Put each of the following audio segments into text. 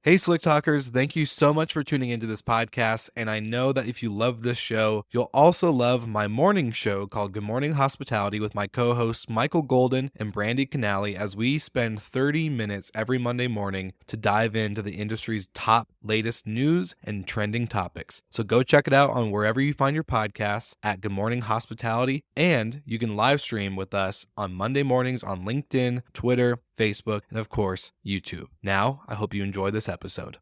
Hey, Slick Talkers, thank you so much for tuning into this podcast. And I know that if you love this show, you'll also love my morning show called Good Morning Hospitality with my co hosts Michael Golden and Brandy Canali, as we spend 30 minutes every Monday morning to dive into the industry's top latest news and trending topics. So go check it out on wherever you find your podcasts at Good Morning Hospitality. And you can live stream with us on Monday mornings on LinkedIn, Twitter, Facebook, and of course, YouTube. Now, I hope you enjoy this episode.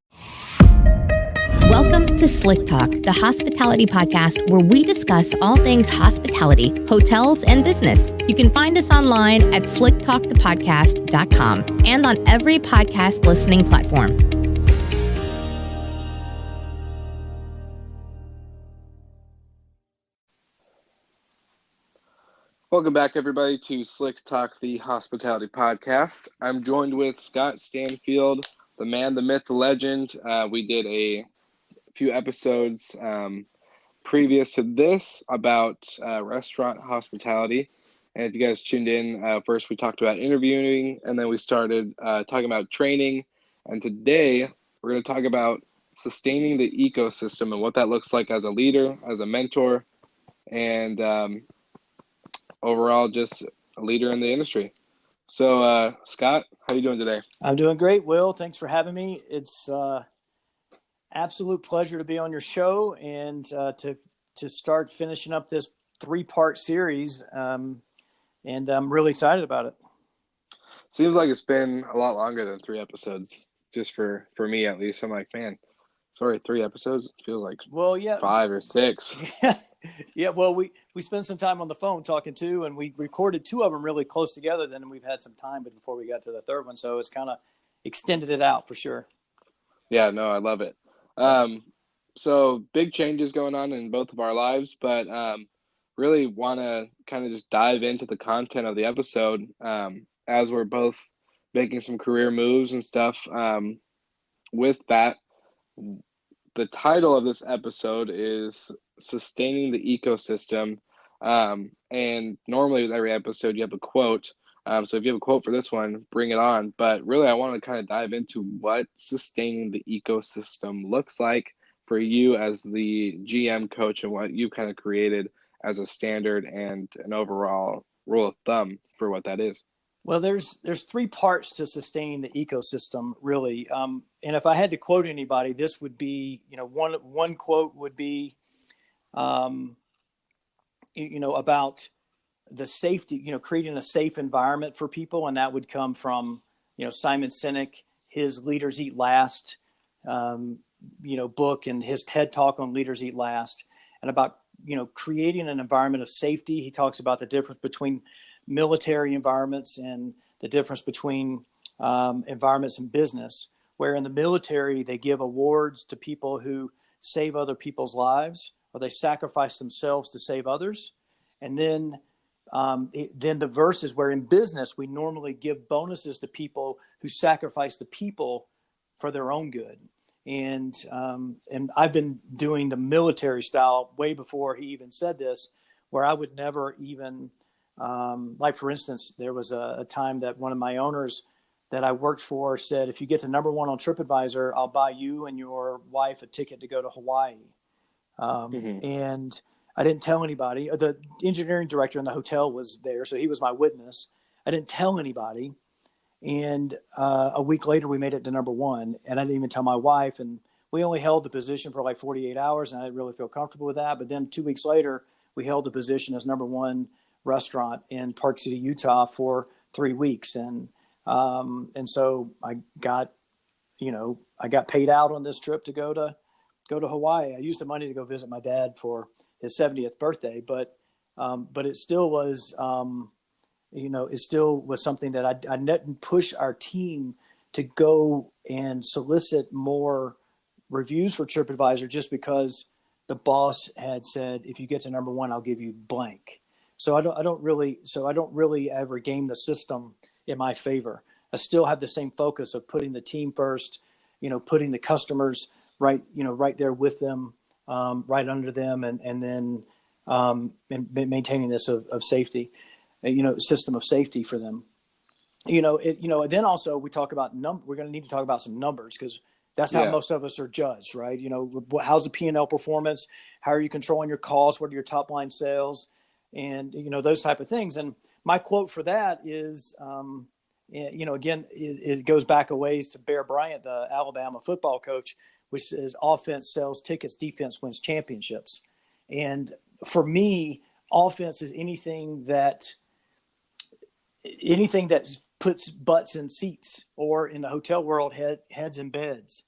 Welcome to Slick Talk, the hospitality podcast where we discuss all things hospitality, hotels, and business. You can find us online at slicktalkthepodcast.com and on every podcast listening platform. Welcome back, everybody, to Slick Talk, the hospitality podcast. I'm joined with Scott Stanfield, the man, the myth, the legend. We did a few episodes previous to this about restaurant hospitality. And if you guys tuned in, first we talked about interviewing, and then we started talking about training. And today we're going to talk about sustaining the ecosystem and what that looks like as a leader, as a mentor, and overall just a leader in the industry. So Scott, how are you doing today? I'm doing great, Will. Thanks for having me. It's absolute pleasure to be on your show and to start finishing up this 3-part series. And I'm really excited about it. Seems like it's been a lot longer than 3 episodes, just for me at least. I'm like, man, sorry, 3 episodes? It feels like 5 or 6. Yeah, well, we spent some time on the phone talking too, and we recorded 2 of them really close together. Then we've had some time before we got to the 3rd one, so it's kind of extended it out for sure. Yeah, no, I love it. So big changes going on in both of our lives, but really want to kind of just dive into the content of the episode as we're both making some career moves and stuff. With that, the title of this episode is Sustaining the Ecosystem. And normally with every episode you have a quote. So if you have a quote for this one, bring it on. But really I want to kind of dive into what sustaining the ecosystem looks like for you as the GM coach and what you kind of created as a standard and an overall rule of thumb for what that is. Well, there's 3 parts to sustaining the ecosystem, really. And if I had to quote anybody, this would be, one quote would be, about the safety, creating a safe environment for people. And that would come from, Simon Sinek, his Leaders Eat Last, book, and his TED Talk on Leaders Eat Last, and about, creating an environment of safety. He talks about the difference between military environments and the difference between environments in business, where in the military, they give awards to people who save other people's lives, or they sacrifice themselves to save others. And then the verses where in business, we normally give bonuses to people who sacrifice the people for their own good. And I've been doing the military style way before he even said this, where I would never even, like for instance, there was a time that one of my owners that I worked for said, if you get to number 1 on TripAdvisor, I'll buy you and your wife a ticket to go to Hawaii. And I didn't tell anybody. The engineering director in the hotel was there, so he was my witness. I didn't tell anybody. And a week later, we made it to number 1, and I didn't even tell my wife. And we only held the position for like 48 hours, and I didn't really feel comfortable with that. But then 2 weeks later, we held the position as number 1 restaurant in Park City, Utah for 3 weeks. And so I got paid out on this trip to go to Hawaii. I used the money to go visit my dad for his 70th birthday, but it still was, it still was something that I didn't push our team to go and solicit more reviews for TripAdvisor just because the boss had said, if you get to number 1, I'll give you blank. So I don't really ever game the system in my favor. I still have the same focus of putting the team first, putting the customers right there with them, right under them, and then maintaining this of safety, system of safety for them. Then also we talk about we're going to need to talk about some numbers, because That's how most of us are judged, right? How's the P&L performance? How are you controlling your costs? What are your top line sales? And, those type of things. And my quote for that is, again, it goes back a ways to Bear Bryant, the Alabama football coach, which says offense sells tickets, defense wins championships. And for me, offense is anything that puts butts in seats, or in the hotel world, heads in beds.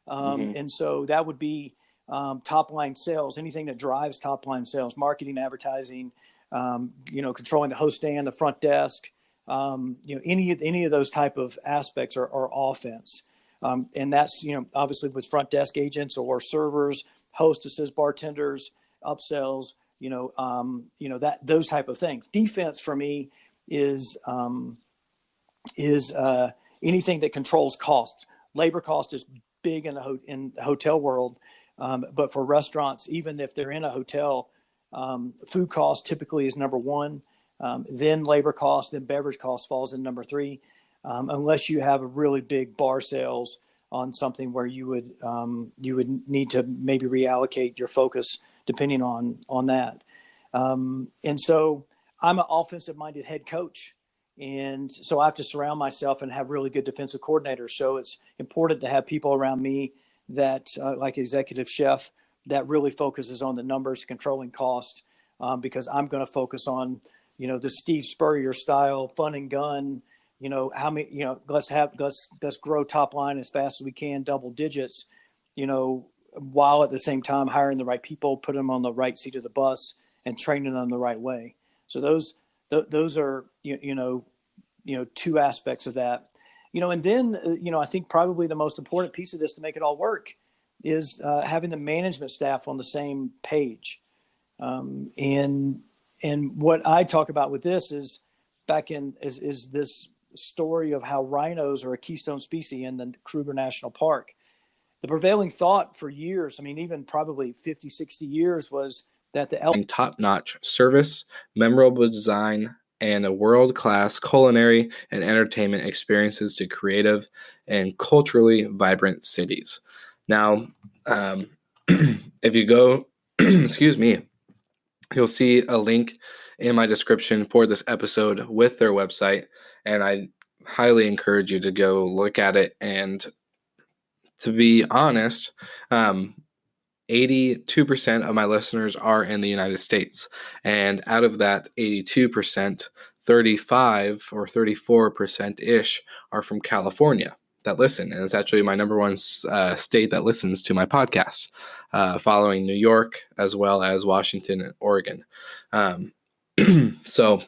And so that would be top line sales, anything that drives top line sales, marketing, advertising, controlling the host stand, the front desk, any of those type of aspects are offense. And that's, obviously with front desk agents or servers, hostesses, bartenders, upsells, those type of things. Defense for me is anything that controls costs. Labor cost is big in the hotel world, but for restaurants, even if they're in a hotel, food cost typically is number one. Then labor cost, then beverage cost falls in number three, unless you have a really big bar sales on something where you would need to maybe reallocate your focus depending on that. And so I'm an offensive-minded head coach. And so I have to surround myself and have really good defensive coordinators. So it's important to have people around me that, like executive chef, that really focuses on the numbers, controlling cost, because I'm going to focus on, the Steve Spurrier style, fun and gun, how many, let's grow top line as fast as we can, double digits, while at the same time hiring the right people, put them on the right seat of the bus and training them the right way. So those are, two aspects of that, and then, I think probably the most important piece of this to make it all work is having the management staff on the same page. And what I talk about with this is is this story of how rhinos are a keystone species in the Kruger National Park. The prevailing thought for years, even probably 50, 60 years, was that top-notch service, memorable design, and a world-class culinary and entertainment experiences to creative and culturally vibrant cities. Now, if you go, excuse me, you'll see a link in my description for this episode with their website, and I highly encourage you to go look at it. And to be honest, 82% of my listeners are in the United States. And out of that 82%, 35 or 34%-ish are from California that listen. And it's actually my number one state that listens to my podcast, following New York as well as Washington and Oregon. So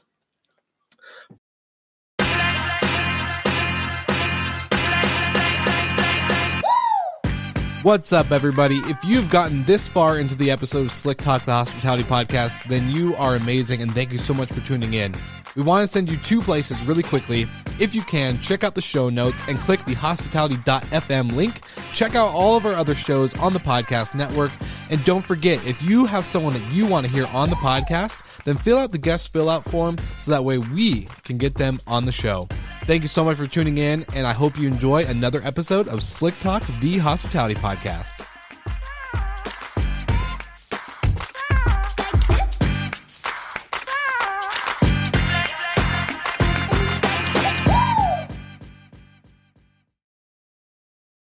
what's up, everybody? If you've gotten this far into the episode of Slick Talk, the Hospitality Podcast, then you are amazing, and thank you so much for tuning in. We want to send you two places really quickly. If you can, check out the show notes and click the hospitality.fm link. Check out all of our other shows on the podcast network. And don't forget, if you have someone that you want to hear on the podcast, then fill out the guest fill out form so that way we can get them on the show. Thank you so much for tuning in, and I hope you enjoy another episode of Slick Talk, the Hospitality Podcast.